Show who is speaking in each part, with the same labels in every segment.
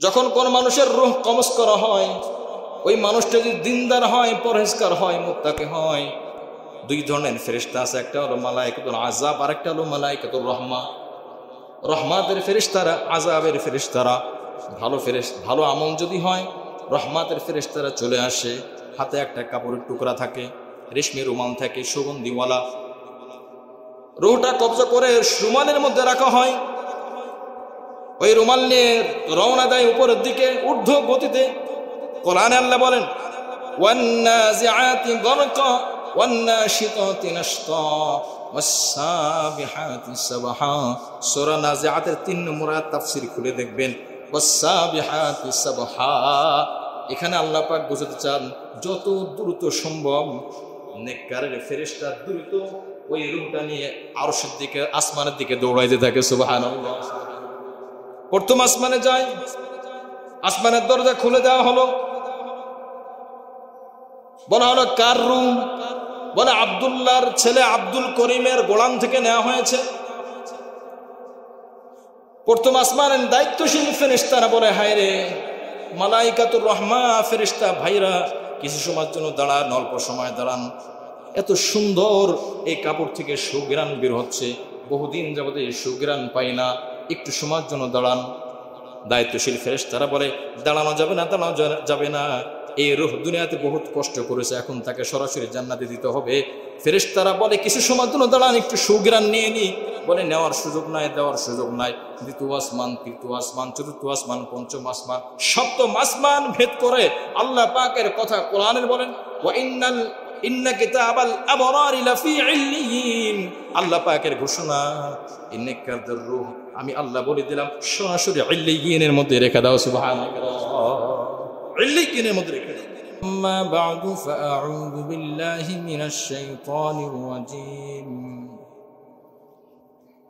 Speaker 1: যখন কোন মানুষের রূহ কবজ করা হয়, ওই মানুষটা যদি দিনদার হয়, পরহেজগার হয়, মুত্তাকি হয়, দুই ধরনের ফেরেশতা আছে, একটা হলো মালায়েকাতুল আযাব আর একটা হলো মালায়েকাতুর রহমা। রহমাতের ফেরেশতারা, আযাবের ফেরেশতারা। ভালো আমল যদি হয়, রহমাতের ফেরেশতারা চলে আসে, হাতে একটা কাপড়ের টুকরা থাকে, রেশমি রুমাল থাকে, সুগন্ধিওয়ালা। রূহটা কবজা করে রুমালের মধ্যে রাখা হয়, ওই রুমাল নিয়ে রওনা দেয় উপরের দিকে ঊর্ধ্ব গতিতে। কোরআনে আল্লাহ বলেন, ওয়ান্নাজিআতি গরকা ওয়ান্নাশিতাতি নাশতা ওয়াসসাবিহাতি সাবহা। সূরা নাজিআতের ৩ নম্বর আয়াত তাফসীর খুলে দেখবেন, ওয়াসসাবিহাতি সাবহা। এখানে আল্লাহ পাক বোঝাতে চান, যত দ্রুত সম্ভব নেককারের ফেরেশতা দ্রুত ওই রূহটা নিয়ে আরশের দিকে, আসমানের দিকে দৌড়াইতে থাকে। সুবহানাল্লাহ। প্রথম আসমানে যায়, আসমানের দরজা খুলে দেওয়া হলো, বলা হলো কার রূহ? বলে আব্দুল্লাহর ছেলে আব্দুল করিমের গোলাম থেকে নেওয়া হয়েছে। প্রথম আসমানের দায়িত্বশীল ফেরেশতারা বলে, হায় রে মালায়েকাতুর রহমা ফেরেশতা ভাইরা, কিছু সময়ের জন্য দাঁড়ান, অল্প সময় দাঁড়ান, এত সুন্দর এই কাপড় থেকে সুঘ্রাণ বের হচ্ছে, বহুদিন যাবত এই সুঘ্রাণ পাই না, একটু সময়ের জন্য দাঁড়ান। দায়িত্বশীল ফেরেশতারা বলে, দাঁড়ানো যাবে না, দাঁড়ানো যাবে না, এই রূহ দুনিয়াতে বহুত কষ্ট করেছে, এখন তাকে সরাসরি জান্নাতে দিতে হবে। ফেরেশতারা বলে, কিছু সময়ের জন্য দাঁড়ান, একটু সুঘ্রাণ নিয়ে নি। বলে, নেওয়ার সুযোগ নাই, দেওয়ার সুযোগ নাই। দ্বিতীয় আসমান, তৃতীয় আসমান, চতুর্থ আসমান, পঞ্চম আসমান, সপ্তম আসমান ভেদ করে আল্লাহ পাকের কথা কোরআনের বলেন, ওয়া ইন্না কিতাবাল আবরারি লাফি ইল্লিয়িন। আল্লাহ পাকের ঘোষণা, এই নেককারদের রূহ আমি আল্লাহ বলে দিলাম, সরাসরি ইল্লিয়িনের মধ্যে রেখে দাও। সুবহানাল্লাহ, ইল্লিয়িনের মধ্যে রেখে দাও। আম্মা বা'দু ফাআউযু বিল্লাহি মিনাশ শাইতানির রাজীম।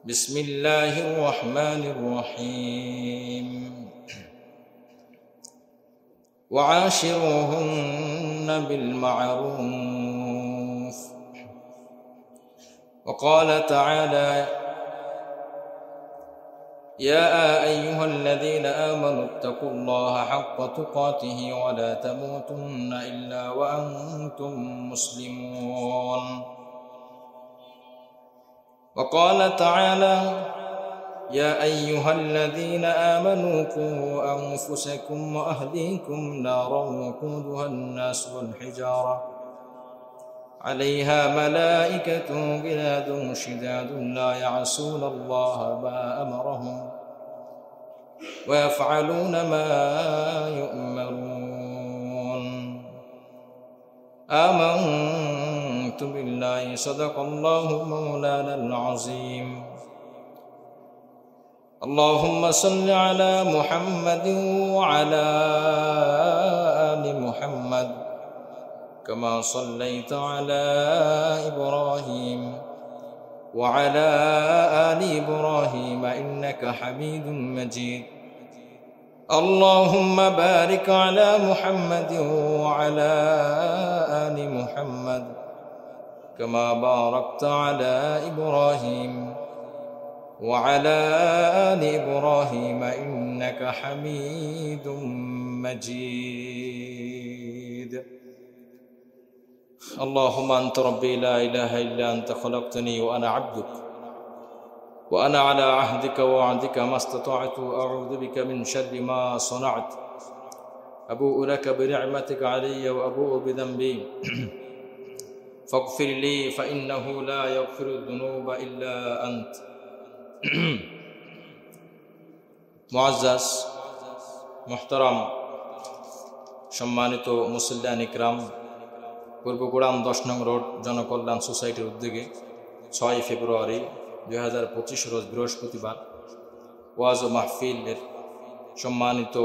Speaker 1: বিসমিল্লাহির রহমানির রহিম। وعاشروهن بالمعروف. وقال تعالى يا أيها الذين آمنوا اتقوا الله حق تقاته ولا تموتن إلا وأنتم مسلمون. وقال تعالى يا أيها الذين آمنوا قوا أنفسكم وأهليكم نارا وقودها الناس والحجارة عليها ملائكة غلاظ شداد لا يعصون الله ما أمرهم ويفعلون ما يؤمرون. آمنت بالله صدق الله مولانا العظيم. اللهم صل على محمد وعلى آل محمد كما صليت على إبراهيم وعلى آل إبراهيم إنك حميد مجيد. اللهم بارك على محمد وعلى آل محمد كما باركت على إبراهيم وعلى آل إبراهيم إنك حميد مجيد. اللهم أنت ربي لا إله إلا أنت خلقتني وأنا عبدك وأنا على عهدك ووعدك ما استطعت أعوذ بك من شر ما صنعت أبوء لك بنعمتك علي وأبوء بذنبي فاغفر لي فإنه لا يغفر الذنوب إلا أنت. মুআজ্জাজ মুহতারাম সম্মানিত মুসল্লিয়ান ইকরাম, পূর্বগুড়াম 10 নং রোড জনকল্যাণ সোসাইটির উদ্যোগে 6 ফেব্রুয়ারি 2025 রোজ বৃহস্পতিবার ওয়াজ ও মাহফিলের সম্মানিত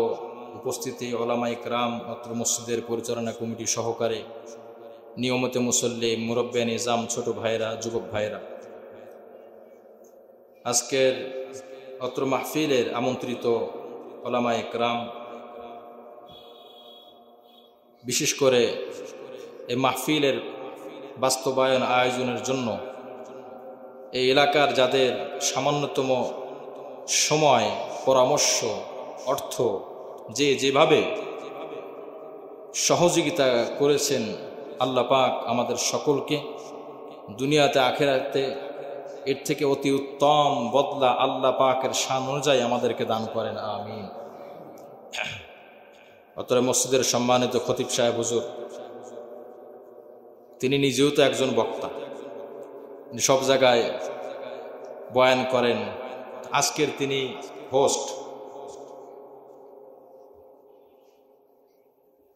Speaker 1: উপস্থিতি ওলামা ইকরাম, অত্র মসজিদের পরিচালনা কমিটি সহকারে নিয়মিত মুসল্লি, মুরব্বিয়া নিজাম, ছোট ভাইরা, যুবক ভাইরা, আজকের অত্র মাহফিলের আমন্ত্রিত ওলামা ইকরাম, বিশেষ করে এই মাহফিলের বাস্তবায়ন আয়োজনের জন্য এই এলাকার যাদের সামান্যতম সময়, পরামর্শ, অর্থ যে যেভাবে সহযোগিতা করেছেন, আল্লাহ পাক আমাদের সকলকে দুনিয়াতে আখিরাতে এর থেকে অতি উত্তম বদলা আল্লাহ পাকের শান অনুযায়ী আমাদেরকে দান করেন, আমিন। অতএব মসজিদের সম্মানিত খতিব সাহেব হুজুর, তিনি নিজেও তো একজন বক্তা, সব জায়গায় বয়ান করেন। আজকের তিনি হোস্ট।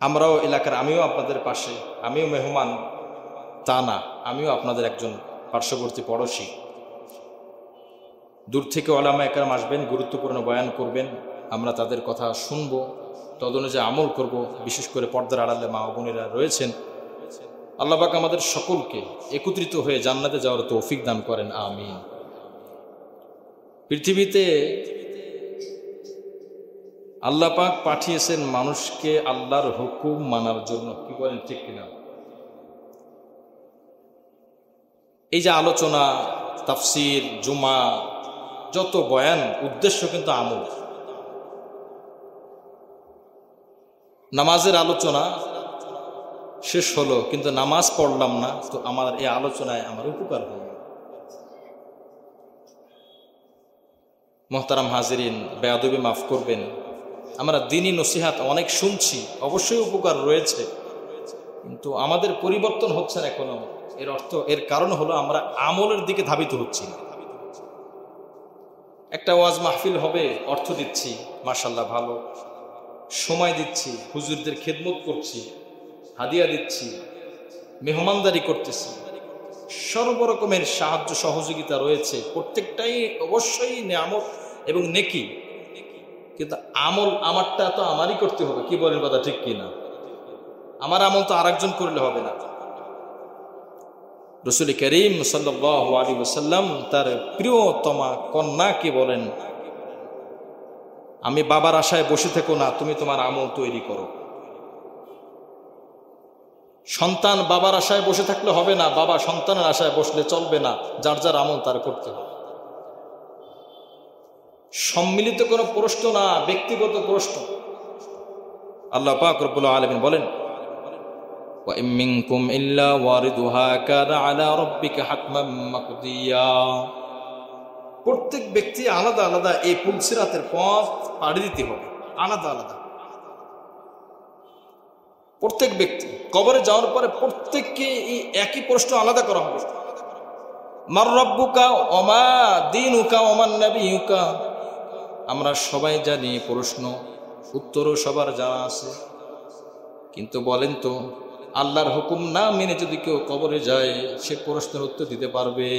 Speaker 1: আমরাও এলাকার, আমিও আপনাদের পাশে, আমিও মেহমান তা না, আমিও আপনাদের একজন পার্শ্ববর্তী পড়োশী। দূর থেকে ওলামা একরাম আসবেন, গুরুত্বপূর্ণ বয়ান করবেন, আমরা তাদের কথা শুনব, তদনুযায়ী আমল করব। বিশেষ করে পর্দার আড়ালে মা ও বোনেরা রয়েছেন, আল্লাহ পাক আমাদের সকলকে একত্রিত হয়ে জান্নাতে যাওয়ার তৌফিক দান করেন, আমিন। পৃথিবীতে আল্লাহ পাক পাঠিয়েছেন মানুষকে আল্লাহর হুকুম মানার জন্য, কি বলেন ঠিক কিনা? এই যে আলোচনা, তাফসির, জুমা, যত বয়ান, উদ্দেশ্য কিন্তু আমল। নামাজের আলোচনা শেষ হলো, কিন্তু নামাজ পড়লাম না, তো আমার এই আলোচনায় আমার উপকার হল। মোহতারাম হাজিরিন, বেয়াদবি মাফ করবেন, আমরা দ্বীনি নসিহাত অনেক শুনছি, অবশ্যই উপকার রয়েছে, কিন্তু আমাদের পরিবর্তন হচ্ছে না এখনো। এর অর্থ, এর কারণ হলো আমরা আমলের দিকে ধাবিত হচ্ছি না। একটা ওয়াজ মাহফিল হবে, অর্থ দিচ্ছি, মাশাআল্লাহ ভালো, সময় দিচ্ছি, হুজুরদের খেদমত করছি, হাদিয়া দিচ্ছি, মেহমানদারি করতেছি, সর্বরকমের সাহায্য সহযোগিতা রয়েছে, প্রত্যেকটাই অবশ্যই নেয়ামত এবং নেকি, কিন্তু আমল আমারটা তো আমারই করতে হবে, কি বলেন কথা ঠিক কিনা? আমার আমল তো আরেকজন করলে হবে না। রাসূল করিম সাল্লাল্লাহু আলাইহি ওয়াসাল্লাম তার প্রিয়তমা কন্যাকে বলেন, আমি বাবার আশায় বসে থেকো না, তুমি তোমার আমল তৈরি করো। সন্তান বাবার আশায় বসে থাকলে হবে না, বাবা সন্তানের আশায় বসলে চলবে না, যার যার আমল তার করতে হবে। সম্মিলিত কোনো প্রশ্ন না, ব্যক্তিগত প্রশ্ন। আল্লাহ পাক রব্বুল আলামিন বলেন, ওয়া ইম মিনকুম ইল্লা ওয়ারিদুহা কানা আলা রাব্বিকা হাতমান মাকদিয়া। প্রত্যেক ব্যক্তি আলাদা আলাদা এই পুলসিরাতের পথ পাড়ি দিতে হবে, আলাদা আলাদা। প্রত্যেক ব্যক্তি কবরে যাওয়ার পরে প্রত্যেককে এই একই প্রশ্ন আলাদা করা হবে, মার রাব্বুকা ওমা দীনুকা ওমান নাবিয়ুকা। আমরা সবাই জানি প্রশ্ন, উত্তরও সবার জানা আছে, কিন্তু বলেন তো, আল্লাহর হুকুম না মেনে যদি কেউ কবরে যায়, সে প্রশ্নের উত্তর দিতে পারবে?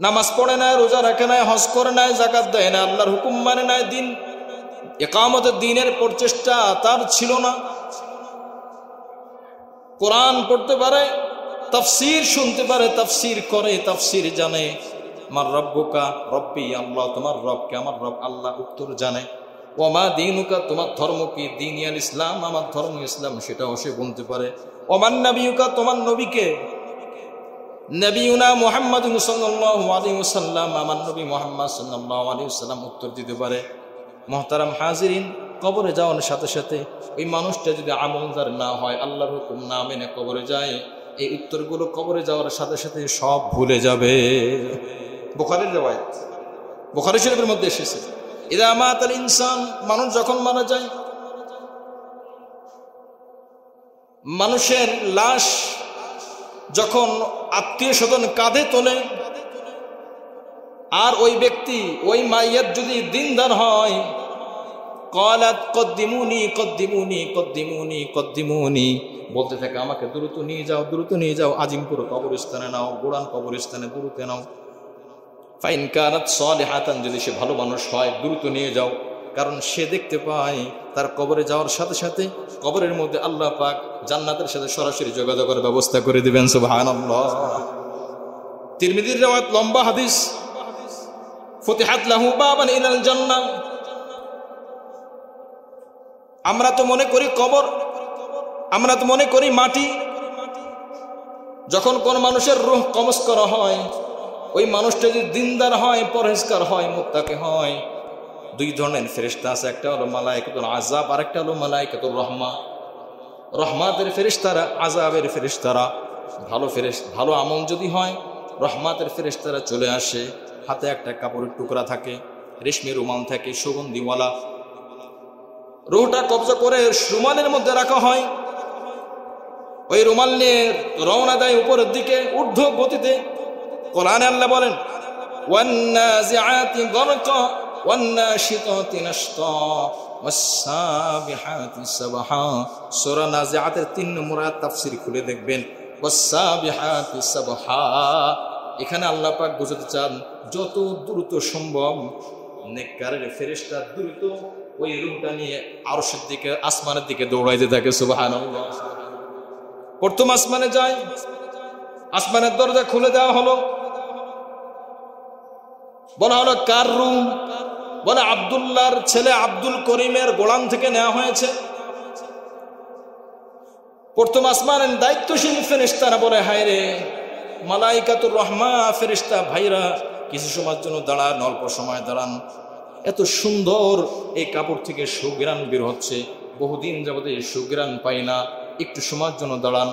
Speaker 1: নামাজ পড়ে না, রোজা রাখে না, হজ করে না, যাকাত দেয় না, আল্লাহর হুকুম মানে না, দিন ইকামতের দিনের প্রচেষ্টা তার ছিল না। কোরআন পড়তে পারে, তাফসীর শুনতে পারে, তাফসীর করে, তাফসীর জানে। মার রব্বুকা, রব্বি আল্লাহ, তোমার রবকে, আমার রব আল্লাহ উত্তর জানে। ওমা দীনুকা, তোমার ধর্ম কি? দীনিয়াল ইসলাম, আমার ধর্ম ইসলাম, সেটাও সে বলতে পারে। ওমান নবিয়ুকা, তোমার নবীকে? নবিয়ুনা মুহাম্মদ সাল্লাল্লাহু আলাইহি ওয়াসাল্লাম, আমার নবী মুহাম্মদ সাল্লাল্লাহু আলাইহি ওয়াসাল্লাম উত্তর দিতে পারে। মুহতারাম হাজিরিন, কবরে যাওয়ার সাথে সাথে ওই মানুষটা যদি আমলদার না হয়, আল্লাহর হুকুম না মেনে কবরে যায়, এই উত্তরগুলো কবরে যাওয়ার সাথে সাথে সব ভুলে যাবে। বুখারীর riwayat, বুখারী শরীফের মধ্যে এসেছে, ইযা মাতাল ইনসান, মানুষ যখন মারা যায়, মানুষের লাশ যখন আত্মীয় স্বজন কাঁধে তোলে, আর ওই ব্যক্তি, ওই মাইয়াত যদি দিনদার হয়, ক্বালাত কদ্দিমুনি কদ্দিমুনি কদ্দিমুনি কদ্দিমুনি, বলতে থাকে আমাকে দ্রুত নিয়ে যাও, দ্রুত নিয়ে যাও, আজিমপুর কবরস্থানে নাও, গোড়ান কবরস্থানে দ্রুত নাও। ফাইন কানাত সালিহাতান, যদি সে ভালো মানুষ হয়, দ্রুত নিয়ে যাও, কারণ সে দেখতে পায় তার কবরে যাওয়ার সাথে সাথে কবরের মধ্যে আল্লাহ পাক জান্নাতের সাথে সরাসরি যোগাযোগের ব্যবস্থা করে দিবেন। সুবহানাল্লাহ। তিরমিজির riwayat, লম্বা হাদিস, ফুতিহাত লাহু বাবান ইলাল জান্নাহ। আমরা তো মনে করি কবর, আমরা তো মনে করি মাটি। যখন কোন মানুষের রূহ কবজ করা হয়, ওই মানুষটা যদি দিনদার হয়, পরহেজগার হয়, মুত্তাকি হয়, দুই ধরনের ফেরেশতা আছে, একটা হলো মালায়েকাতুল আযাব আর একটা হলো মালায়েকাতুর রহমা। রহমাতের ফেরেশতারা, আযাবের ফেরেশতারা। ভালো আমল যদি হয় রহমাতের ফেরেশতারা চলে আসে, হাতে একটা কাপড়ের টুকরা থাকে, রেশমি রুমাল থাকে সুগন্ধিওয়ালা, রুহটা কবজা করে রুমালের মধ্যে রাখা হয়। ওই রুমাল নিয়ে রওনা দেয় উপরের দিকে ঊর্ধ্ব গতিতে। কোরআনে আল্লাহ বলেন ওয়ান্নাজিআতি গরকা ওয়ান্নাশিতাতি নাশতা ওয়াসসাবিহাতি সাবহা। সূরা নাজিআতের 3 নম্বর আয়াত তাফসীর খুলে দেখবেন, ওয়াসসাবিহাতি সাবহা। এখানে আল্লাহ পাক বুঝাতে চান যত দ্রুত সম্ভব নেককারের ফেরেশতা দ্রুত ওই রূহটা নিয়ে আরশের দিকে, আসমানের দিকে দৌড়াইতে থাকে। সুবহানাল্লাহ। প্রথম আসমানে যায়, আসমানের দরজা খুলে দেওয়া হলো, বলা হলো কার রূহ? বলে আব্দুল্লাহর ছেলে আব্দুল করিমের গোলাম থেকে নেওয়া হয়েছে। প্রথম আসমানের দায়িত্বশীল ফেরেশতারা বলে হায় রে মালাইকাতুর রহমা ফেরেশতা ভাইরা কিছু সময়ের জন্য দাঁড়ান, অল্প সময় দাঁড়ান, এত সুন্দর এই কাপড় থেকে সুঘ্রাণ বের হচ্ছে, বহুদিন যাবত এই সুঘ্রাণ পাই না, একটু সময়ের জন্য দাঁড়ান।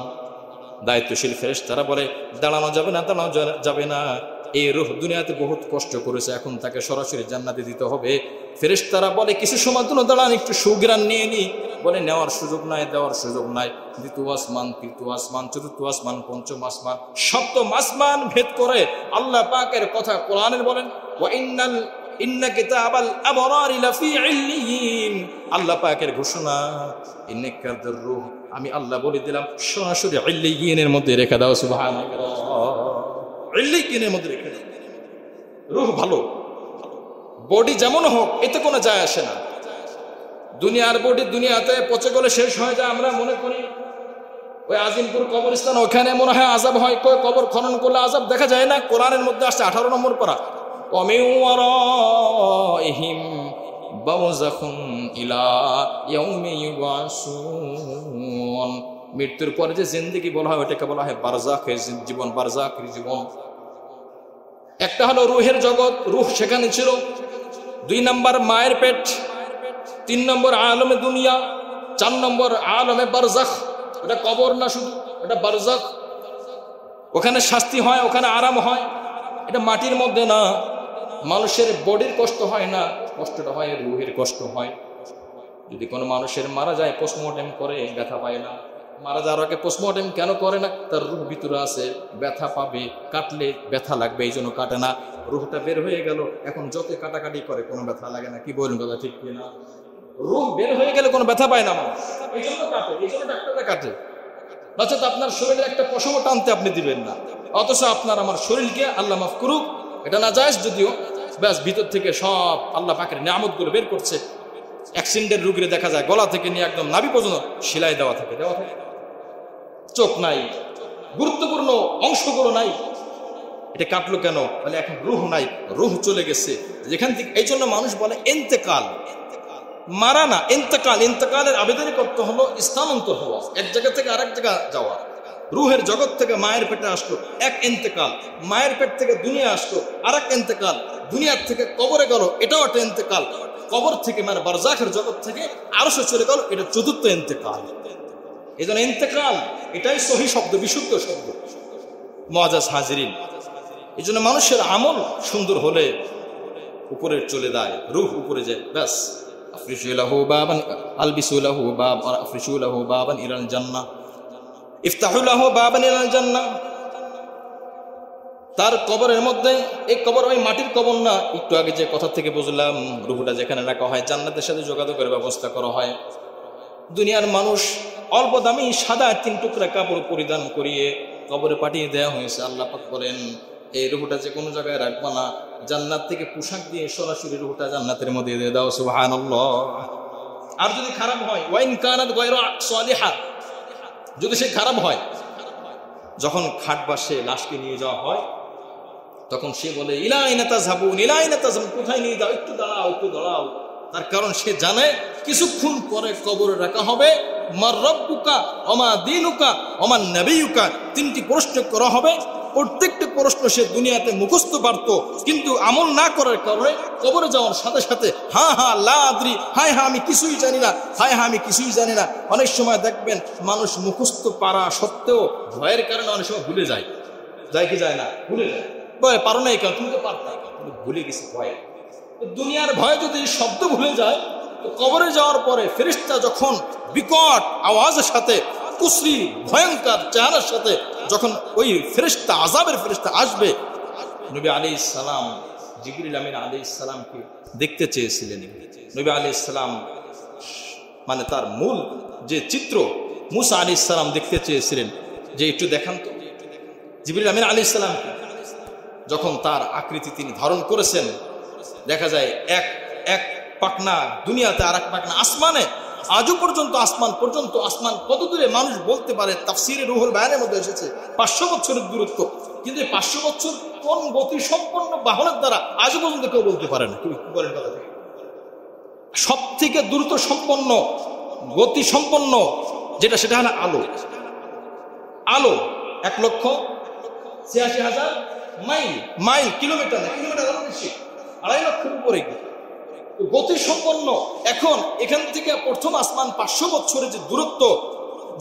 Speaker 1: দায়িত্বশীল ফেরেশতারা বলে দাঁড়ানো যাবে না, দাঁড়ানো যাবে না, এই রূহ দুনিয়াতে বহুত কষ্ট করেছে, এখন তাকে সরাসরি জান্নাতে দিতে হবে। ফেরেশতারা বলে কিছু সময়ের জন্য দাঁড়ান, একটু সুঘ্রাণ নিয়ে নি। বলে নেওয়ার সুযোগ নাই, দেওয়ার সুযোগ নাই। দ্বিতীয় আসমান, তৃতীয় আসমান, চতুর্থ আসমান, পঞ্চম আসমান, সপ্তম আসমান ভেদ করে আল্লাহ পাকের কথা কোরআনে বলেন ইন্না কিতাবাল আবরারি লাফি ইল্লিয়িন। আল্লাহ পাকের ঘোষণা, এই নেককারদের রূহ আমি আল্লাহ বলে দিলাম সরাসরি ইল্লিয়িনের মধ্যে রেখে দাও। সুবহানাল্লাহ। ইল্লিয়িনের মধ্যে রেখে দাও। রূহ ভালো, বডি যেমন হোক এতে কোনো যায় আসে না। দুনিয়ার বডি দুনিয়াতে পচে গেলে শেষ হয়ে যায়। আমরা মনে করি ওই আজিমপুর কবরস্থান, ওখানে মনে হয় আযাব হয়, কবর খনন করলে আযাব দেখা যায় না। কোরআনের মধ্যে আসছে 18 নম্বর পারা, ومن ورائهم برزخ إلى يوم يبعثون। মৃত্যুর পরে যে জিন্দেগি বলা হয় ওটাকে বলা হয় বারজাখের জীবন, বারজাখের জীবন। একটা হলো রূহের জগৎ, রূহ সেখানে ছিল। 2 নম্বর মায়ের পেট, 3 নম্বর আলমে দুনিয়া, 4 নম্বর আলমে বারজাখ। এটা কবর না শুধু, এটা বারজাখ। ওখানে শাস্তি হয়, ওখানে আরাম হয়। এটা মাটির মধ্যে না। মানুষের বডির কষ্ট হয় না, কষ্টটা হয় রূহের কষ্ট হয়। যদি কোনো মানুষের মারা যায় পোস্টমর্টেম করে ব্যথা পায় না। মারা যাওয়ার আগে পোস্টমর্টেম কেন করে না? তার রূহ ভিতরে আছে, ব্যথা পাবে, কাটলে ব্যথা লাগবে, এই জন্য কাটে না। রূহটা বের হয়ে গেল, এখন যত কাটাকাটি করে কোনো ব্যথা লাগে না। কি বলুন কথা ঠিক কিনা? রূহ বের হয়ে গেলে কোনো ব্যথা পায় না মানুষ, এই জন্য কাটে, এই জন্য ডাক্তাররা কাটে। নচেত আপনার শরীরে একটা পশমও টানতে আপনি দিবেন না। অথচ আপনার আমার শরীরকে আল্লাহ মাফ করুক, এটা না জায়েজ যদিও, ব্যাস ভিতর থেকে সব আল্লাহ পাকের নিয়ামতগুলো বের করছে। অ্যাক্সিডেন্টের রোগীরে দেখা যায় গলা থেকে নিয়ে একদম নাভি পর্যন্ত সেলাই দেওয়া থাকে, চোখ নাই, গুরুত্বপূর্ণ অংশগুলো নাই। এটা কাটলো কেন? বলে এখন রূহ নাই, রূহ চলে গেছে যেখান থেকে। এই জন্য মানুষ বলে ইন্তেকাল, মারা না, ইন্তেকাল। ইন্তেকালের আবেদনই করতে হলো স্থানান্তর হওয়া, এক জায়গা থেকে আরেক জায়গা যাওয়া। রূহের জগৎ থেকে মায়ের পেটে আসলো, এক ইন্তেকাল। মায়ের পেট থেকে দুনিয়া আসলো, আরেক ইন্তেকাল। দুনিয়ার থেকে কবরে গেল, এটাও একটা ইন্তেকাল। কবর থেকে মানে বারজাখের জগৎ থেকে আরশে চলে গেল, এটা চতুর্থ ইন্তেকাল। এই জন্য ইন্তেকাল এটাই সহি শব্দ, বিশুদ্ধ শব্দ। মুআজ্জাজ হাজিরিন, এই জন্য মানুষের আমল সুন্দর হলে উপরে চলে যায়, রূহ উপরে যায়, ব্যাস। আফরিশু লাহু বাবান আলবিসু লাহু বাব আফরিশু লাহু বাবান ইলাল জান্নাহ ইফতাহু লাহু বাবান ইলাল জান্নাহ। তার কবরের মধ্যে, এই কবর ওই মাটির কবর না, একটু আগে যে কথা থেকে বুঝলাম, রূহটা যেখানে রাখা হয় জান্নাতের সাথে যোগাযোগের ব্যবস্থা করা হয়। দুনিয়ার মানুষ অল্প দামি সাদা 3 টুকরা কাপড় পরিধান করিয়ে কবরে পাঠিয়ে দেওয়া হয়েছে। আল্লাহ পাক বলেন এই রূহটা যে কোনো জায়গায় রাখবা না, জান্নাত থেকে পোশাক দিয়ে সরাসরি রূহটা জান্নাতের মধ্যে দিয়ে দাও। সুবহানাল্লাহ। আর যদি খারাপ হয়, ওয়াইন কানাত গায়রা সালিহা, যদি সে খারাপ হয়, যখন খাট বাসে লাশকে নিয়ে যাওয়া হয় তখন সে বলে ইলা আইনা তাযহাবুন, ইলা আইনা তাযহাবুন, কোথায় নিয়ে যাও, একটু দাঁড়াও, একটু দাঁড়াও। তার কারণ সে জানে কিছুক্ষণ পরে কবরে রাখা হবে। মার রব্বুকা ওমা দীনুকা ওমান নবিয়ুকা, 3টি প্রশ্ন করা হবে। প্রত্যেকটি প্রশ্ন সে দুনিয়াতে মুখস্থ পারত, কিন্তু আমল না করার কারণে কবরে যাওয়ার সাথে সাথে লা আদ্রি, আমি কিছুই জানি না, আমি কিছুই জানি না। অনেক সময় দেখবেন মানুষ মুখস্থ পারা সত্ত্বেও ভয়ের কারণে অনেক সময় ভুলে যায় কি যায় না, ভুলে যায়, বলে পারো না এই কারণ, তুমি তো পারতা, ভুলে গেছি ভয়ে। দুনিয়ার ভয়ে যদি শব্দ ভুলে যায়, তো কবরে যাওয়ার পরে ফেরেশতা যখন বিকট আওয়াজের সাথে কুসরি ভয়ঙ্কর চেহারার সাথে যখন ওই ফেরেশতা, আযাবের ফেরেশতা আসবে, নবী আলাইহিস সালাম জিবরিল আমিন আলাইহিস সালামকে দেখতে চেয়েছিলেন। নবী আলাইহিস সালাম মানে তার মূল যে চিত্র মুসা আলাইহিস সালাম দেখতে চেয়েছিলেন, যে একটু দেখান তো। জিবরিল আমিন আলাইহিস সালামকে যখন তার আকৃতি তিনি ধারণ করেছেন, দেখা যায় এক পাখনা দুনিয়াতে আর এক পাখনা আসমানে। আজও পর্যন্ত আসমান কত দূরে মানুষ বলতে পারে, তাফসীরে রুহুল বায়ানের মধ্যে এসেছে 500 বছরের দূরত্ব। কিন্তু 500 বছর কোন গতি সম্পন্ন বাহনের দ্বারা আজও পর্যন্ত কেউ বলতে পারে না। বলেন কথা, সব থেকে দ্রুত সম্পন্ন গতি সম্পন্ন যেটা, সেটা হলো আলো 1,86,000 মাইল, কিলোমিটার না, কিলোমিটার আরো বেশি, 2.5 লক্ষের উপরে গতি সম্পন্ন। এখন এখান থেকে প্রথম আসমান 500 বছরের যে দূরত্ব,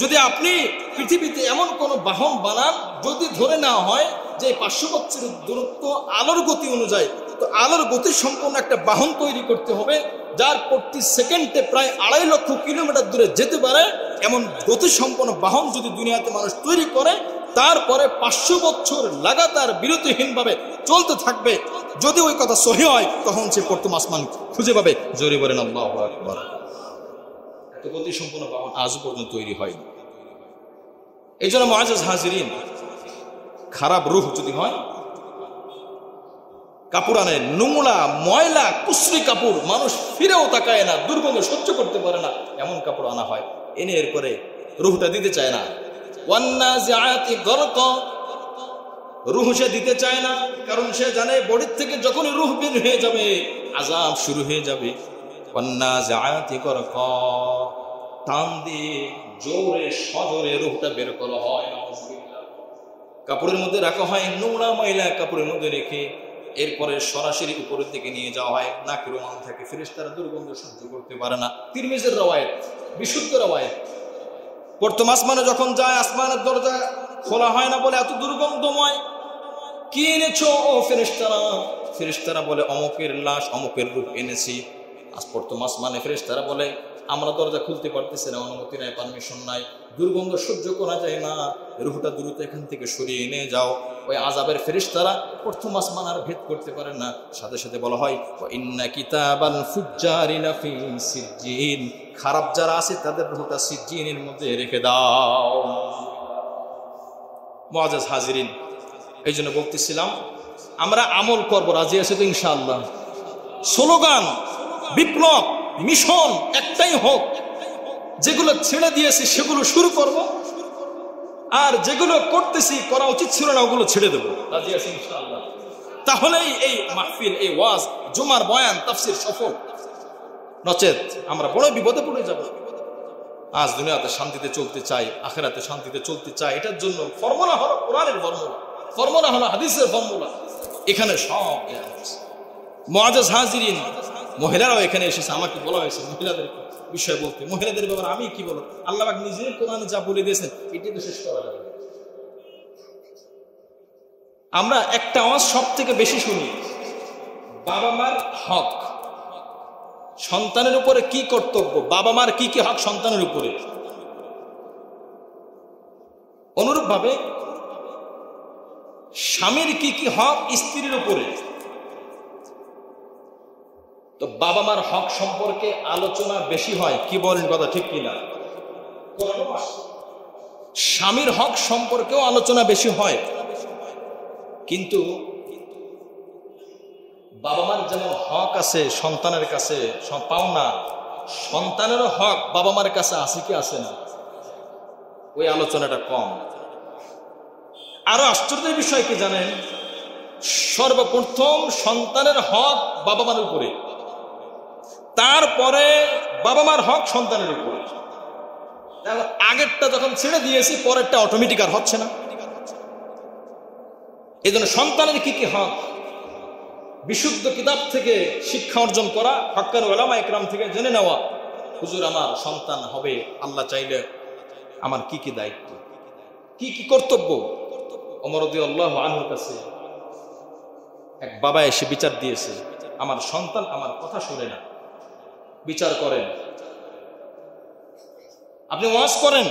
Speaker 1: যদি আপনি পৃথিবীতে এমন কোন বাহন বানান, যদি ধরে নেওয়া হয় যে 500 বছরের দূরত্ব আলোর গতি অনুযায়ী, তো আলোর গতি সম্পন্ন একটা বাহন তৈরি করতে হবে, যার প্রতি সেকেন্ডে প্রায় 2.5 লক্ষ কিলোমিটার দূরে যেতে পারে। এমন গতি সম্পন্ন বাহন যদি দুনিয়াতে মানুষ তৈরি করে, তারপরে 500 বছর লাগাতার বিরতিহীনভাবে চলতে থাকবে, যদি ওই কথা সহি হয়, তখন সে প্রথম আসমান খুঁজে পাবে। জোরে বলেন আল্লাহু আকবার। এত গতি সম্পন্ন বাহন আজ পর্যন্ত তৈরি হয়নি। এই জন্য মুআজ্জাজ হাজিরিন, খারাপ রূহ যদি হয়, কাপড় আনে, নোংরা ময়লা কুসরি কাপড়, মানুষ ফিরেও তাকায় না, দুর্গন্ধ সহ্য করতে পারে না, এমন কাপড় আনা হয়, এনে এরপরে রূহটা দিতে চায় না। ওয়ান্নাজিআতি গরকা, রূহ সে দিতে চায় না, কারণ সে জানে বডির থেকে যখনই রূহ বের হয়ে যাবে আযাব শুরু হয়ে যাবে। ওয়ান্নাজিআতি গরকা, টান দিয়ে জোরে সজোরে রূহটা বের করা হয়, কাপড়ের মধ্যে রাখা হয়, নোংরা ময়লা কাপড়ের মধ্যে রেখে এরপরে সরাসরি উপরের দিকে নিয়ে যাওয়া হয়। নাকের রুমাল থাকে, ফেরেশতারা দুর্গন্ধ সহ্য করতে পারে না। তিরমিজির রওয়ায়াত, বিশুদ্ধ রওয়ায়াত। প্রথম আসমানে যখন যায়, আসমানের দরজা খোলা হয় না, বলে এত দুর্গন্ধময়, কি এনেছো ও ফেরেশতারা? ফেরেশতারা বলে অমুকের লাশ, অমুকের রূহ এনেছি। আজ প্রথম আসমানে ফেরেশতারা বলে আমরা দরজা খুলতে পারতেছি না, অনুমতি নাই, পারমিশন নাই, দুর্গন্ধ সহ্য করা যায় না, রূহটা দ্রুত এখান থেকে সরিয়ে নিয়ে যাও। ওই আযাবের ফেরেশতারা প্রথম আসমান আর ভেদ করতে পারে না, সাথে সাথে বলা হয় ইন্না কিতাবাল ফুজ্জারিনা ফি সিজ্জিন, খারাপ যারা আছে তাদের রূহটা সিজ্জিনের মধ্যে রেখে দাও। মুআজ্জাজ হাজিরিন, এই জন্য বলতেছিলাম আমরা আমল করব, রাজি আছে তো ইনশাআল্লাহ? স্লোগান, বিপ্লব, মিশন একটাই হোক, যেগুলো ছেড়ে দিয়েছি সেগুলো শুরু করব, আর যেগুলো করতেছি করা উচিত ছিল না ওগুলো ছেড়ে দেবো, রাজি আছি ইনশাআল্লাহ? তাহলেই এই মাহফিল, এই ওয়াজ, জুমার বয়ান, তাফসীর সফল, নচেত আমরা বড় বিপদে পড়ে যাব। আজ দুনিয়াতে শান্তিতে চলতে চাই, আখিরাতে শান্তিতে চলতে চাই, এটার জন্য ফর্মুলা হলো কোরআনের ফর্মুলা হলো হাদিসের ফর্মুলা, এখানে সব দেয়া আছে। মুআজ্জাজ হাজিরিন, মহিলারাও এখানে এসেছে, আমাকে বলা হয়েছে মহিলাদের বিষয় বলতে। মহিলাদের ব্যাপারে আমি কি বলবো? আল্লাহ পাক নিজে কোরআনে যা বলে দিয়েছেন এটাই তো শেষ করা যাবে। আমরা একটা আওয়াজ সব থেকে বেশি শুনি, বাবা মার হক, সন্তানের উপরে কি কর্তব্য, বাবা মার কি কি হক সন্তানের উপরে। অনুরূপ ভাবে স্বামীর কি কি হক স্ত্রীর উপরে। তো বাবা মার হক সম্পর্কে আলোচনা বেশি হয়, কি বলেন কথা ঠিক কিনা? স্বামীর হক সম্পর্কেও আলোচনা বেশি হয়, কিন্তু বাবা মার যেমন হক আছে সন্তানের কাছে পাওনা, সন্তানেরও হক বাবা মার কাছে আছে কি আছে না, ওই আলোচনাটা কম। আরো আশ্চর্যের বিষয় কি জানেন? সর্বপ্রথম সন্তানের হক বাবা মার উপরে, তারপরে বাবা মার হক সন্তানের উপরে। আগেরটা যখন ছেড়ে দিয়েছি পরেরটা অটোমেটিক আর হচ্ছে না। এই জন্য সন্তানের কি কি হক, বিশুদ্ধ কিতাব থেকে শিক্ষা অর্জন করা, হক্কানি উলামা ইকরাম থেকে জেনে নেওয়া, হুজুর আমার সন্তান হবে আল্লাহ চাইলে আমার কি কি দায়িত্ব, কি কি কর্তব্য। ওমর রাদিয়াল্লাহু আনহুর কাছে এক বাবা এসে বিচার দিয়েছে, আমার সন্তান আমার কথা শুনে না, বিচার করেন, আপনি ওয়াজ করেন,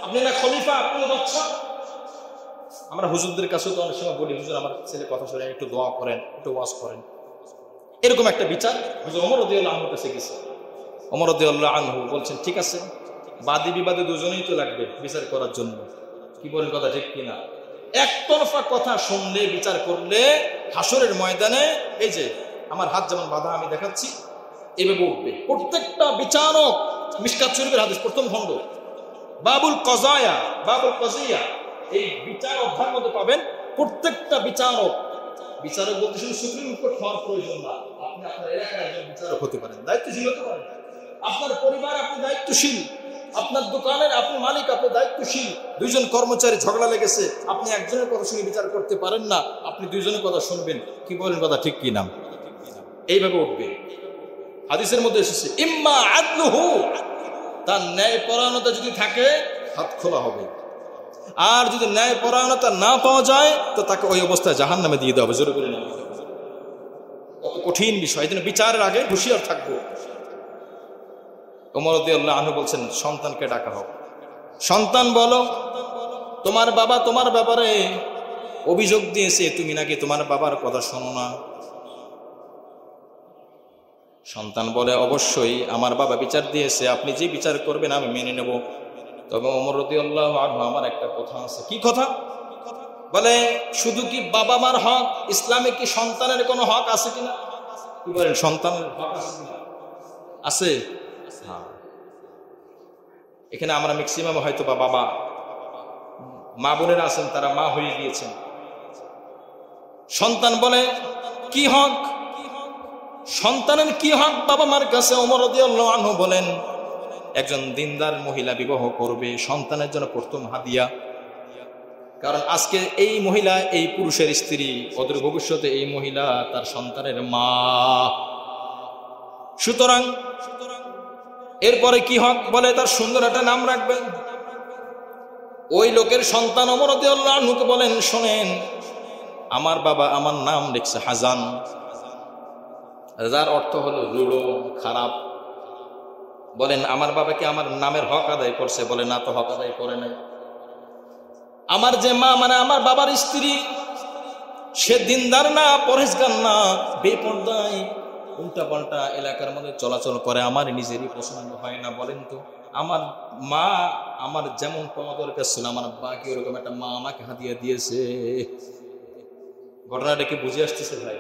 Speaker 1: আপনি না খলিফা, আপনি বাদশা। আমরা হুজুরদের কাছে তো অনেক সময় বলি, হুজুর আমার ছেলে কথা শুনে, একটু দোয়া করেন, একটু ওয়াজ করেন। এরকম একটা বিচার হুজুর ওমর রাদিয়াল্লাহু আনহুর কাছে গেছে। ওমর রাদিয়াল্লাহু আনহু বলছেন, ঠিক আছে, বাদী বিবাদে দুজনেই তো লাগবে বিচার করার জন্য, কি বলেন কথা ঠিক কিনা? একতরফা কথা শুনলে, বিচার করলে হাসরের ময়দানে এই যে আমার হাত যেমন বাধা আমি দেখাচ্ছি এইভাবে উঠবে প্রত্যেকটা বিচারক। মিশকাত শরীফের হাদিস প্রথম খণ্ড, বাবুল কজায়া, বাবুল কজিয়া, এই বিচার অধ্যায়ের মধ্যে পাবেন প্রত্যেকটা বিচারক। বিচারক বলতে শুধু সুপ্রিম কোর্ট হওয়ার প্রয়োজন না, আপনি আপনার এলাকার একজন বিচারক হতে পারেন, দায়িত্বশীল হতে পারেন। আপনার পরিবার আপনি দায়িত্বশীল, আপনার দোকানের আপনি মালিক, আপনি দায়িত্বশীল। দুইজন কর্মচারী ঝগড়া লেগেছে, আপনি একজনের কথা শুনে বিচার করতে পারেন না, আপনি দুইজনের কথা শুনবেন, কি বলেন কথা ঠিক কি না? এইভাবে উঠবে। হাদিসের মধ্যে এসেছে, ইম্মা আদলুহু, তার ন্যায় পরায়ণতা যদি থাকে হাত খোলা হবে, আর যদি ন্যায় পরায়ণতা না পাওয়া যায় তো তাকে ওই অবস্থায় জাহান্নামে দিয়ে দেওয়া হবে। জোরে করে নিয়ে যাবে, কত কঠিন বিষয়। এই জন্য বিচারের আগে হুঁশিয়ার থাকবো। ওমর রাদিয়াল্লাহু আনহু বলছেন, সন্তানকে ডাকা হোক, সন্তান বলো তোমার বাবা তোমার ব্যাপারে অভিযোগ দিয়েছে, তুমি নাকি তোমার বাবার কথা শোনো না। সন্তান বলে, অবশ্যই আমার বাবা বিচার দিয়েছে, আপনি যে বিচার করবেন আমি মেনে নেব। তবে ওমর রাদিয়াল্লাহু আনহু, আমার একটা কথা আছে। কি কথা? বলে, শুধু কি বাবা মার হক, ইসলামে কি সন্তানের কোনো হক আছে কিনা? কি বলেন, সন্তানের হক আছে কিনা? আছে। এখানে আমরা ম্যাক্সিমাম হয়তো বা বাবা, মা বোনেরা আছেন, তারা মা হয়ে গিয়েছেন। সন্তান বলে কি হক, সন্তানের কি হক বাবা মার কাছে? ওমর রাদিয়াল্লাহু আনহু বলেন, একজন দিনদার মহিলা বিবাহ করবে, সন্তানের জন্য প্রথম হাদিয়া। কারণ আজকে এই মহিলা এই পুরুষের স্ত্রী, অদূর ভবিষ্যতে এই মহিলা তার সন্তানের মা। সুতরাং এরপরে কি হক? বলে তার সুন্দর একটা নাম রাখবেন। ওই লোকের সন্তান ওমর রাদিয়াল্লাহু আনহুকে বলেন, শোনেন, আমার বাবা আমার নাম লিখছে হাজান, যার অর্থ হলো রূঢ়, খারাপ। বলেন, আমার বাবা কি আমার নামের হক আদায় করছে? বলে, না তো, হক আদায় করে নাই। আমার যে মা, মানে আমার বাবার স্ত্রী, সে দিনদার না, পরহেজগার না, বেপরদায় উল্টা পাল্টা এলাকার মধ্যে চলাচল করে, আমার নিজেরই পছন্দ হয় না। বলেন তো, আমার মা আমার যেমন পাওয়া দরকার ছিল, আমার বাকি ওরকম একটা মা আমাকে হাদিয়া দিয়েছে। ঘটনাটা কি বুঝে আসতেছে ভাই?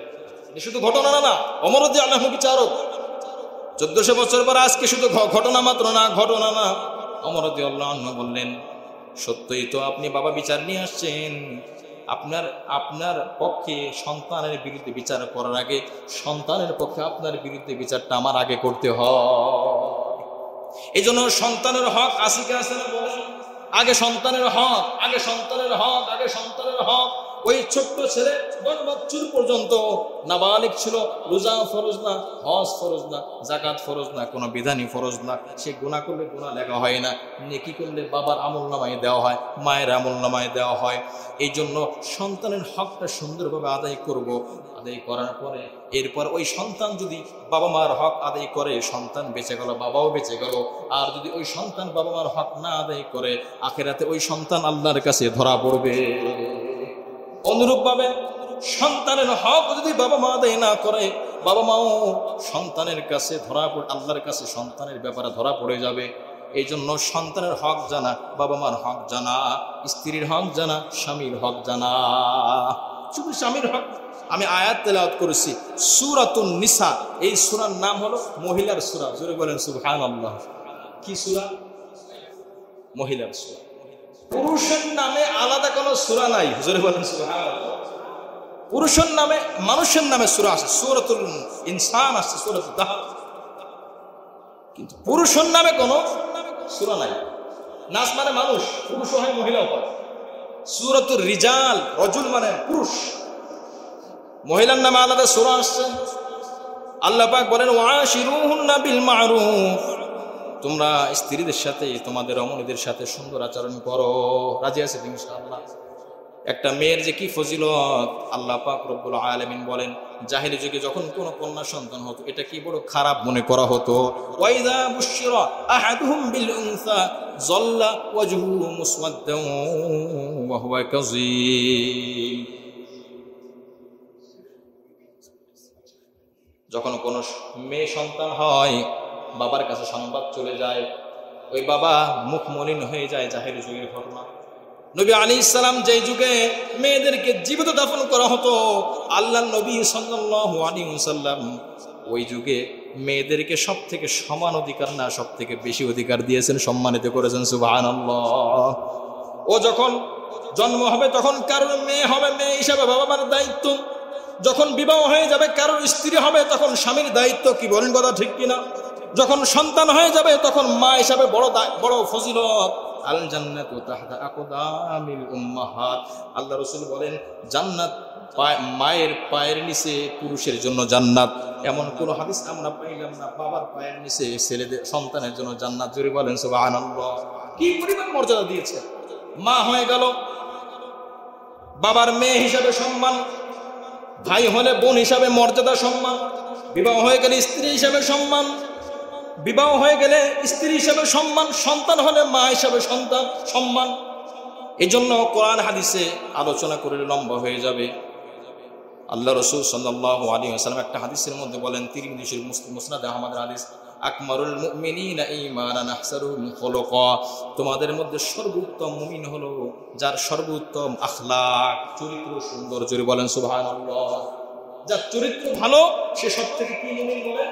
Speaker 1: শুধু ঘটনা না, ওমর রাদিয়াল্লাহু আনহু বিচারক। 1400 বছর পর আজকে শুধু ঘটনা মাত্র না, ঘটনা না। ওমর রাদিয়াল্লাহু আনহু বললেন, সত্যই তো, আপনি বাবা বিচার নিয়ে আসছেন, আপনার পক্ষে সন্তানের বিরুদ্ধে বিচার করার আগে সন্তানের পক্ষে আপনার বিরুদ্ধে বিচারটা আমার আগে করতে হয়। এই জন্য সন্তানের হক আছে কি আছে না? বলেন, আগে সন্তানের হক, আগে সন্তানের হক, আগে সন্তানের হক। ওই ছোট্ট ছেলে 10 বছর পর্যন্ত নাবালিগ ছিল, রোজা ফরজ না, হজ ফরজ না, যাকাত ফরজ না, কোনো বিধানই ফরজ না। সে গুনাহ করলে গুনাহ লেখা হয় না, নেকি করলে বাবার আমলনামায় দেওয়া হয়, মায়ের আমলনামায় দেওয়া হয়। এই জন্য সন্তানের হকটা সুন্দরভাবে আদায় করব। আদায় করার পরে এরপর ওই সন্তান যদি বাবা মার হক আদায় করে, সন্তান বেঁচে গেল, বাবাও বেঁচে গেল। আর যদি ওই সন্তান বাবা মার হক না আদায় করে, আখিরাতে ওই সন্তান আল্লাহর কাছে ধরা পড়বে। অনুরূপভাবে সন্তানের হক যদি বাবা মা আদায় না করে, বাবা মাও সন্তানের কাছে আল্লাহর কাছে সন্তানের ব্যাপারে ধরা পড়ে যাবে। এই জন্য সন্তানের হক জানা, বাবা মার হক জানা, স্ত্রীর হক জানা, স্বামীর হক জানা। শুধু স্বামীর হক, আমি আয়াত তেলাওয়াত করেছি সূরাতুন নিসা। এই সূরার নাম হলো মহিলার সূরা। জোরে বলেন সুবহানাল্লাহ। কি সূরা? মহিলার সূরা। পুরুষের নামে আলাদা কোনো সূরা নাই। জোরে বলেন সুবহানাল্লাহ। পুরুষের নামে, মানুষের নামে সূরা আছে, সূরাতুল ইনসান আছে, সূরাতুল দাহর, কিন্তু পুরুষের নামে কোনো সূরা নাই। নাস মানে মানুষ, পুরুষও হয় মহিলাও হয়। সূরাতুর রিজাল, রজুল মানে পুরুষ, মহিলার নামে আলাদা সূরা আসছে। আল্লাহ পাক বলেন ওয়াশিরুহুন্না বিল মারুফ, তোমরা স্ত্রীদের সাথে তোমাদের রমণীদের সাথে সুন্দর আচরণ করো। রাজি আছে ইনশাআল্লাহ? একটা মেয়ের যে কি ফজিলত, আল্লাহ পাক রব্বুল আলামিন বলেন জাহেলি যুগে যখন কোনো কন্যা সন্তান হতো এটা কি বড় খারাপ মনে করা হতো। ওয়াইদা বুশিরা আহাদুহুম বিল উনসা যাল্লা ওয়াজহুহু মুসওয়াদ্দান ওয়া হুয়া কাযীম। যখন কোনো মেয়ে সন্তান হয় বাবার কাছে সংবাদ চলে যায়, ওই বাবা মুখ মলিন হয়ে যায়। জাহেলি যুগের ঘটনা। নবী আলাইহিস সালাম যেই যুগে মেয়েদেরকে জীবিত দাফন করা হতো, আল্লাহর নবী সাল্লাল্লাহু আলাইহি ওয়াসাল্লাম ওই যুগে মেয়েদেরকে সব থেকে সমান অধিকার না সব থেকে বেশি অধিকার দিয়েছেন, সম্মানিত করেছেন। সুবহানাল্লাহ। ও যখন জন্ম হবে তখন কারোর মেয়ে হবে, মেয়ে হিসাবে বাবা মার দায়িত্ব। যখন বিবাহ হয়ে যাবে কারোর স্ত্রী হবে তখন স্বামীর দায়িত্ব। কি বলেন কথা ঠিক কিনা? যখন সন্তান হয়ে যাবে তখন মা হিসাবে বড় ফজিলত। আল জান্নাতু তাহতা আকদামিল উম্মাহাত, আল্লাহ রাসূল বলেন জান্নাত মায়ের পায়ের নিচে পুরুষের জন্য জান্নাত। এমন কোন হাদিস আমরা পাইলাম না বাবার পায়ের নিচে ছেলেদের সন্তানের জন্য জান্নাত। জোরে বলেন সুবহানাল্লাহ। কি পরিমাণ মর্যাদা দিয়েছে। মা হয়ে গেল বাবার মেয়ে হিসাবে সম্মান, ভাই হলে বোন হিসাবে মর্যাদা সম্মান, বিবাহ হয়ে গেলে স্ত্রী হিসাবে সম্মান, বিবাহ হয়ে গেলে স্ত্রী হিসাবে সম্মান, সন্তান হলে মা হিসাবে সন্তান সম্মান। এই জন্য কোরআন হাদিসে আলোচনা করে লম্বা হয়ে যাবে। আল্লাহ রাসূল সাল্লাল্লাহু আলাইহি ওয়াসাল্লাম একটা হাদিসের মধ্যে বলেন, তিরমিজি মুসনাদ আহমদের হাদিস, আকমারুল মুমিনিনা ঈমানান আহসানুহুম খুলুকা, তোমাদের মধ্যে সর্বোত্তম মুমিন হলো যার সর্বোত্তম আখলাক, চরিত্র সুন্দর। জোরে বলেন সুবহানাল্লাহ। যার চরিত্র ভালো সে সবথেকে কি মুমিন বলে?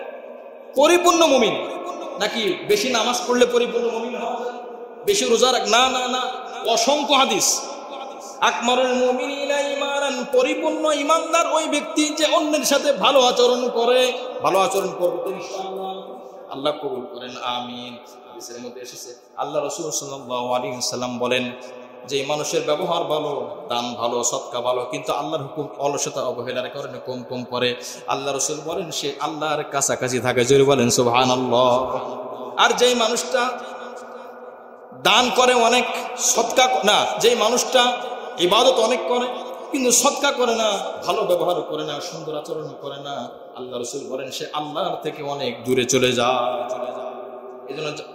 Speaker 1: পরিপূর্ণ মুমিন। নাকি বেশি নামাজ পড়লে পরিপূর্ণ মুমিন হওয়া যায়, বেশি রোজা রাখ? না না না, অসংখ্য হাদিস। আকমারুল মুমিনিনা ঈমানান, পরিপূর্ণ ঈমানদার ওই ব্যক্তি যে অন্যের সাথে ভালো আচরণ করে। ভালো আচরণ করবে ইনশাআল্লাহ, আল্লাহ কবুল করেন, আমিন। হাদিসের মধ্যে এসেছে আল্লাহ রাসূল সাল্লাল্লাহু আলাইহি ওয়াসাল্লাম বলেন যে মানুষের ব্যবহার ভালো, দান ভালো, সদকা ভালো, কিন্তু আল্লাহর হুকুম অলসতা অবহেলার কারণে কম কম করে, আল্লাহ রাসূল বলেন সে আল্লাহর কাছাকাছি থাকে। জোরে বলেন সুবহানাল্লাহ। আর যেই মানুষটা দান করে অনেক, সদকা না, যেই মানুষটা ইবাদত অনেক করে কিন্তু সদকা করে না, ভালো ব্যবহার করে না, সুন্দর আচরণ করে না, আল্লাহ রাসূল বলেন সে আল্লাহর থেকে অনেক দূরে চলে যায়।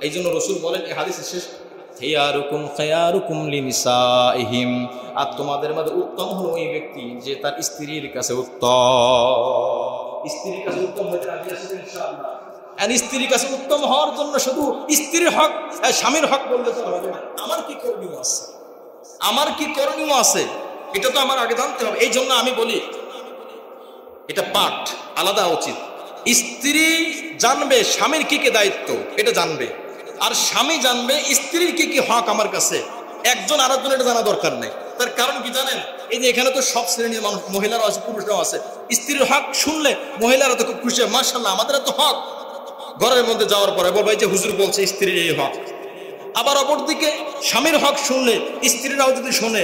Speaker 1: এই জন্য রাসূল বলেন এই হাদিসের শেষ, খিয়ারুকুম খিয়ারুকুম লিনিসাইহিম, আর তোমাদের মধ্যে উত্তম হলো ওই ব্যক্তি যে তার স্ত্রীর কাছে উত্তম। স্ত্রীর কাছে উত্তম হতে রাজি আছেন ইনশাআল্লাহ? আর স্ত্রীর কাছে উত্তম হওয়ার জন্য শুধু স্ত্রীর হক স্বামীর হক বললে তো হবে না। আমার কি করণীয় আছে, আমার কি করণীয় আছে এটা তো আমার আগে জানতে হবে। এই জন্য আমি বলি এটা পাঠ আলাদা উচিত। স্ত্রী জানবে স্বামীর কি কি দায়িত্ব, এটা জানবে, আর স্বামী জানবে স্ত্রীর কি কি হক আমার কাছে। একজন আরেকজন এটা জানা দরকার নেই। তার কারণ কি জানেন? এই যে এখানে তো সব শ্রেণীর মানুষ, মহিলারাও আছে পুরুষরাও আছে। স্ত্রীর হক শুনলে মহিলারা তো খুব খুশি, মাশাআল্লাহ আমাদের তো হক। ঘরের মধ্যে যাওয়ার পরে বলবে যে হুজুর বলছে স্ত্রীর এই হক। আবার অপরদিকে স্বামীর হক শুনলে স্ত্রীরাও যদি শোনে,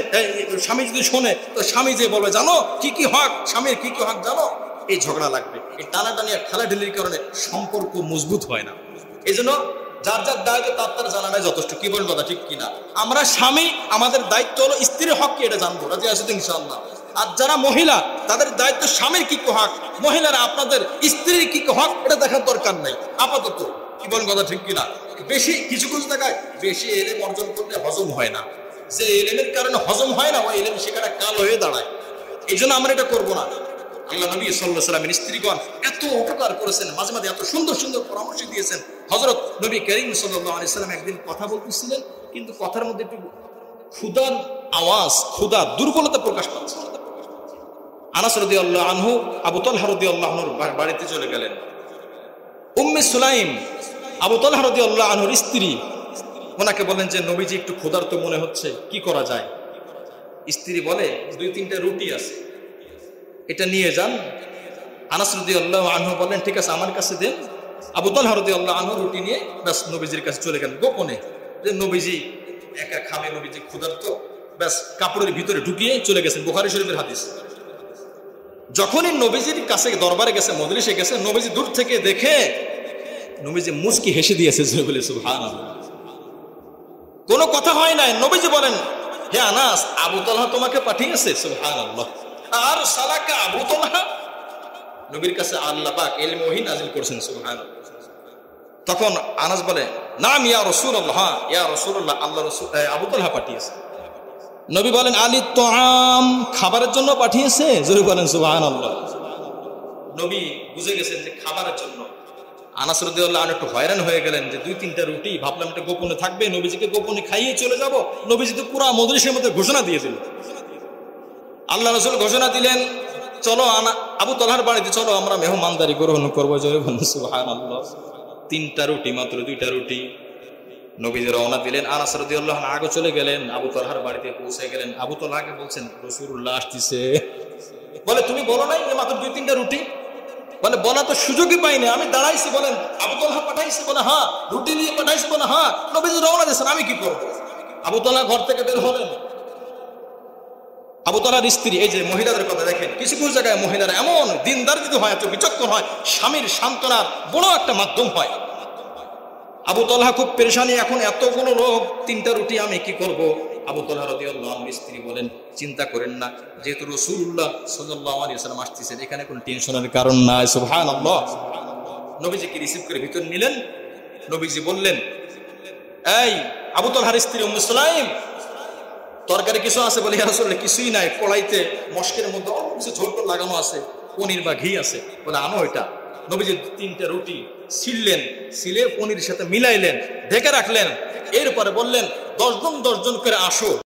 Speaker 1: স্বামী যদি শোনে তো স্বামী যে বলবে জানো কি কি হক, স্বামীর কি কি হক জানো, এই ঝগড়া লাগবে। এই টানাটানি আর ঠেলাঠেলির কারণে সম্পর্ক মজবুত হয় না। এই জন্য যার যার দায়িত্ব তার তার জানাটাই যথেষ্ট। কি বলেন কথা ঠিক কিনা? আমরা স্বামী, আমাদের দায়িত্ব হলো স্ত্রীর হক কি এটা জানবো। রাজি আছে তো ইনশাআল্লাহ? আর যারা মহিলা তাদের দায়িত্ব স্বামীর কি হক, মহিলারা আপনাদের স্ত্রীর কি হক এটা দেখার দরকার নাই আপাতত। কি বলেন কথা ঠিক কিনা? বেশি কিছু কিছু জায়গায় বেশি এলেম অর্জন করলে হজম হয় না, যে এলেমের কারণে হজম হয় না ওই এলেম শেখাটা কাল হয়ে দাঁড়ায়। এই জন্য আমরা এটা করবো না। আল্লাহ নবী সাল্লাল্লাহু আলাইহি ওয়াসাল্লামের স্ত্রীগণ এত উপকার করেছেন, মাঝে মাঝে এত সুন্দর সুন্দর পরামর্শ দিয়েছেন। হযরত নবী করিম সাল্লাল্লাহু আলাইহি ওয়াসাল্লাম একদিন কথা বলতেছিলেন, কিন্তু কথার মধ্যে একটু ক্ষুধার আওয়াজ, ক্ষুধা দুর্বলতা প্রকাশ পাচ্ছে। আনাস রাদিয়াল্লাহু আনহু আবু তালহা রাদিয়াল্লাহু আনহুর বাড়িতে চলে গেলেন। উম্মে সুলাইম আবু তালহা রাদিয়াল্লাহু আনহুর স্ত্রী, ওনাকে বলেন যে নবীজি একটু ক্ষুধার্ত মনে হচ্ছে, কি করা যায়? স্ত্রী বলে 2-3টা রুটি আছে, এটা নিয়ে যান। আনাস রাদিয়াল্লাহু আনহু বলেন ঠিক আছে আমার কাছে দেন। আবু তালহা রাদিয়াল্লাহু আনহু রুটি নিয়ে ব্যাস নবীজির কাছে চলে গেলেন গোপনে, যে নবীজি একা খাবে, নবীজি ক্ষুধার্ত, ব্যাস কাপড়ের ভিতরে ঢুকিয়ে চলে গেছেন, বুখারী শরীফের হাদিস। যখনই নবীজির কাছে দরবারে গেছে, মজলিসে গেছে, নবীজি দূর থেকে দেখে নবীজি মুস্কি হেসে দিয়েছে, সুবহানাল্লাহ। কোনো কথা হয় নাই। নবীজি বলেন, হে আনাস, আবু তালহা তোমাকে পাঠিয়েছে। সুবহানাল্লাহ। আর সালাকা আবু তালহা, নবীর কাছে আল্লাহ পাক ইলমে ওহী নাযিল করেছেন। সুবহানাল্লাহ। তখন আনাস বলে, নাম ইয়া রাসূলুল্লাহ, ইয়া রাসূলুল্লাহ, আল্লাহ রাসূল আবু তালহা পাঠিয়েছে। নবী বলেন, আলী তাআম, খাবারের জন্য পাঠিয়েছে। জোরে বলেন সুবহানাল্লাহ। নবী বুঝে গেছেন যে খাবারের জন্য। আনাস রাদিয়াল্লাহু আনহু একটু হয়রান হয়ে গেলেন যে 2-3টা রুটি, ভাবলাম এটা গোপনে থাকবে, নবীজিকে গোপনে খাইয়ে চলে যাব। নবীজি তো পুরো মজলিসের মধ্যে ঘোষণা দিয়ে দিল। আল্লাহ রাসূল ঘোষণা দিলেন, চলো আবু তালহার বাড়িতে চলো, আমরা মেহমানদারি গ্রহণ করবো। জোরে বলেন সুবহানাল্লাহ। 3টা রুটি, মাত্র 2টা রুটি। নবীজি রওনা দিলেন। আনাস রাদিয়াল্লাহু আনহু আগে চলে গেলেন, আবু তালহার বাড়িতে পৌঁছে গেলেন। আবু তালহাকে বলছেন, রাসূলুল্লাহ আসতেছে। বলে, তুমি বলো নাই যে মাত্র 2-3টা রুটি? বলে, বলা তো সুযোগই পাইনি, আমি দাঁড়াইছি। বলেন, আবু তালহা পাঠাইছে? বলে, হ্যাঁ। রুটি নিয়ে পাঠাইছে? বলে, হ্যাঁ। নবীজি রওনা দিয়েছেন, আমি কি করবো? আবু তালহা ঘর থেকে বের হলেন। আবু তালহার স্ত্রী, এই যে মহিলাদের কথা দেখেন, কিছু কিছু জায়গায় মহিলারা এমন দিনদার যদি হয়, এত বিচক্ষণ হয়, স্বামীর সান্ত্বনার বড় একটা মাধ্যম হয়। আবু তালহা খুব পেরেশানি, এখন এতগুলো লোক, 3টা রুটি আমি কি করব? আবু তালহা রাদিয়াল্লাহু আনহুর স্ত্রী বলেন, চিন্তা করেন না, যেহেতু রাসূলুল্লাহ সাল্লাল্লাহু আলাইহি ওয়াসাল্লাম আসতেছেন, এখানে কোনো টেনশনের কারণ নাই। সুবহানাল্লাহ। নবীজিকে রিসিভ করে ভিতর নিলেন। নবীজি বললেন, এই আবু তালহার স্ত্রী উম্মে সুলাইম, তরকারি কিছু আছে? বলে, ইয়া রাসূলুল্লাহ, কিছুই নাই, কড়াইতে মশকের মধ্যে অল্প কিছু ঝোল লাগানো আছে, পনির বা ঘি আছে। বলে, আনো এটা। নবীজি 3টা রুটি ছিললেন, ছিলে পনিরের সাথে মিলাইলেন, ঢেকে রাখলেন। এরপরে বললেন, 10 জন করে আসো।